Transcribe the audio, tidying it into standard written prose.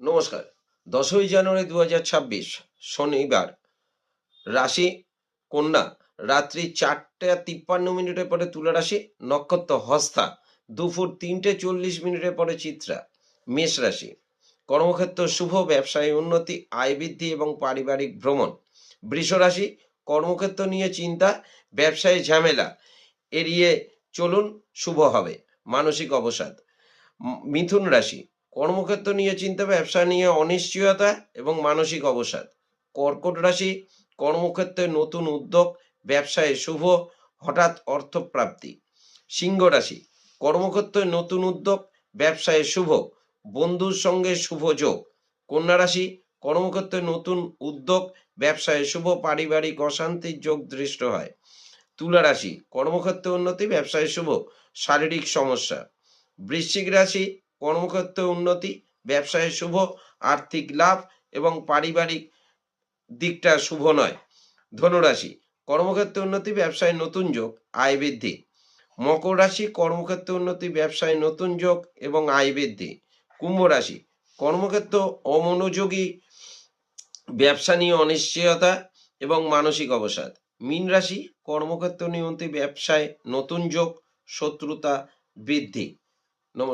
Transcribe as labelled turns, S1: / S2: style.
S1: নমস্কার। 10ই জানুয়ারি 2026 শনিবার। রাশি কন্যা। রাত্রি 4:53 পরে তুলা রাশি। নক্ষত্র হস্তা। দুপুর 3:40 পরে চিত্রা। মেষ রাশি। কর্মক্ষেত্র শুভ, ব্যবসায় উন্নতি, আয় বৃদ্ধি এবং পারিবারিক ভ্রমণ। বৃষ রাশি। কর্মক্ষেত্র নিয়ে চিন্তা, ব্যবসায় ঝামেলা এড়িয়ে চলুন, শুভ হবে। মানসিক অবসাদ। মিথুন রাশি। কর্মক্ষেত্র নিয়ে চিন্তা, ব্যবসা নিয়ে অনিশ্চয়তা এবং মানসিক অবসাদ। কর্কট রাশি। কর্মক্ষেত্রে নতুন উদ্যোগ, ব্যবসায় শুভ, হঠাৎ অর্থপ্রাপ্তি। সিংহ রাশি। কর্মক্ষেত্রে নতুন উদ্যোগ, ব্যবসায় শুভ, বন্ধুর সঙ্গে শুভ যোগ। কন্যা রাশি। কর্মক্ষেত্রে নতুন উদ্যোগ, ব্যবসায় শুভ, পারিবারিক অশান্তির যোগ দৃষ্ট হয়। তুলা রাশি। কর্মক্ষেত্রে উন্নতি, ব্যবসায় শুভ, শারীরিক সমস্যা। বৃশ্চিক রাশি। কর্মক্ষেত্রে উন্নতি, ব্যবসায় শুভ, আর্থিক লাভ এবং পারিবারিক দিকটা শুভ নয়। ধনুরাশি। কর্মক্ষেত্রে উন্নতি, ব্যবসায় নতুন যোগ, আয় বৃদ্ধি। মকর রাশি। কর্মক্ষেত্রে উন্নতি, ব্যবসায় নতুন যোগ এবং আয় বৃদ্ধি। কুম্ভ রাশি। কর্মক্ষেত্র অমনোযোগী, ব্যবসা নিয়ে অনিশ্চয়তা এবং মানসিক অবসাদ। মীন রাশি। কর্মক্ষেত্র নিয়ন্ত্রণ, ব্যবসায় নতুন যোগ, শত্রুতা বৃদ্ধি। নমস্কার।